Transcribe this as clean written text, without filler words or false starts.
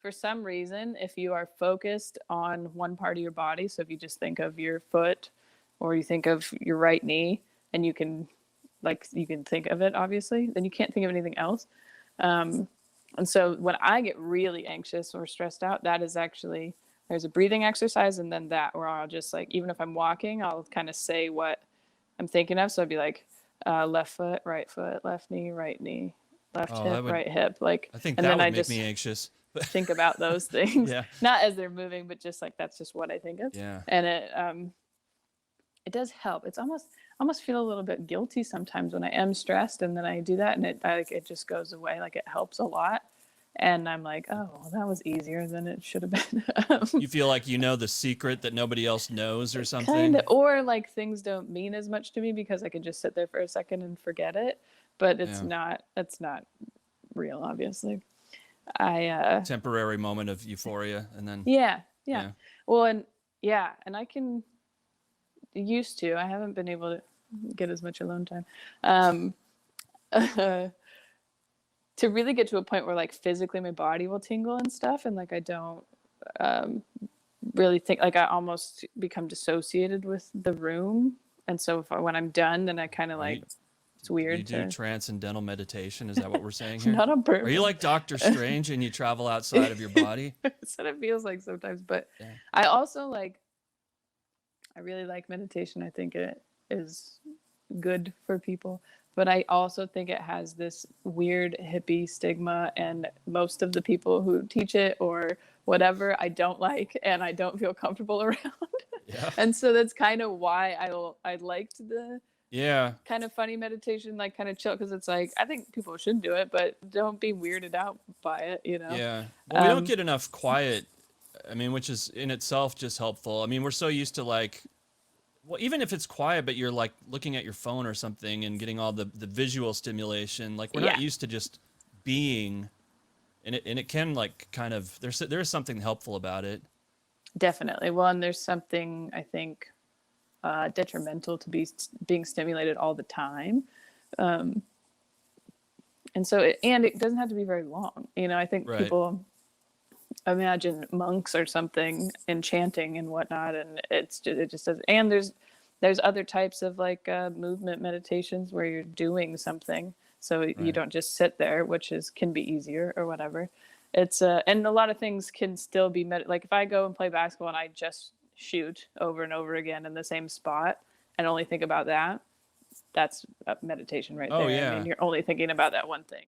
for some reason, if you are focused on one part of your body, so if you just think of your foot or you think of your right knee and you can think of it, obviously, then you can't think of anything else. And so when I get really anxious or stressed out, that is actually, there's a breathing exercise and then that where I'll just like, even if I'm walking, I'll kind of say what I'm thinking of. So I'd be like, left foot, left knee, left Oh, hip, right hip. Like, I think and that then would I make me just anxious. think about those things, Yeah. not as they're moving, but just like, that's just what I think of. Yeah. And it does help. It's almost feel a little bit guilty sometimes when I am stressed and then I do that and it just goes away. Like it helps a lot. And I'm like, oh, well, that was easier than it should have been. You feel like you know the secret that nobody else knows or Kind something? of, or like things don't mean as much to me because I can just sit there for a second and forget it. But Yeah. it's not real, obviously. I Temporary moment of euphoria and then Yeah, yeah. yeah. Well, and yeah, and I can used to. I haven't been able to get as much alone time. Um, to really get to a point where like physically my body will tingle and stuff, and like I don't um, really think, like I almost become dissociated with the room, and so when I'm done, then I kind of Are like you it's do you weird do to transcendental meditation? Is that what we're saying here? not on Are you purpose. like Doctor Strange and you travel outside of your body? That's what it feels like sometimes, but Yeah. I also like I really like meditation. I think it is good for people. But I also think it has this weird hippie stigma, and most of the people who teach it or whatever, I don't like, and I don't feel comfortable around. Yeah. And so that's kind of why I liked the Yeah. kind of funny meditation, like kind of chill, because it's like I think people should do it, but don't be weirded out by it, you know. Yeah. Well, we don't Um, get enough quiet. I mean, which is in itself just helpful. I mean, we're so used to like, well, even if it's quiet, but you're like looking at your phone or something and getting all the visual stimulation. Like we're not yeah, used to just being, and it can like kind of there's something helpful about it. definitely. Well, and there's something I think detrimental to being stimulated all the time. Um, and so it doesn't have to be very long, you know. I think Right. people imagine monks or something enchanting and whatnot, and it just does. And there's other types of like movement meditations where you're doing something, so you Right. don't just sit there, which is can be easier or whatever. It's and a lot of things can still be like if I go and play basketball and I just shoot over and over again in the same spot and only think about that, that's a meditation right Oh there. I mean, yeah. you're only thinking about that one thing.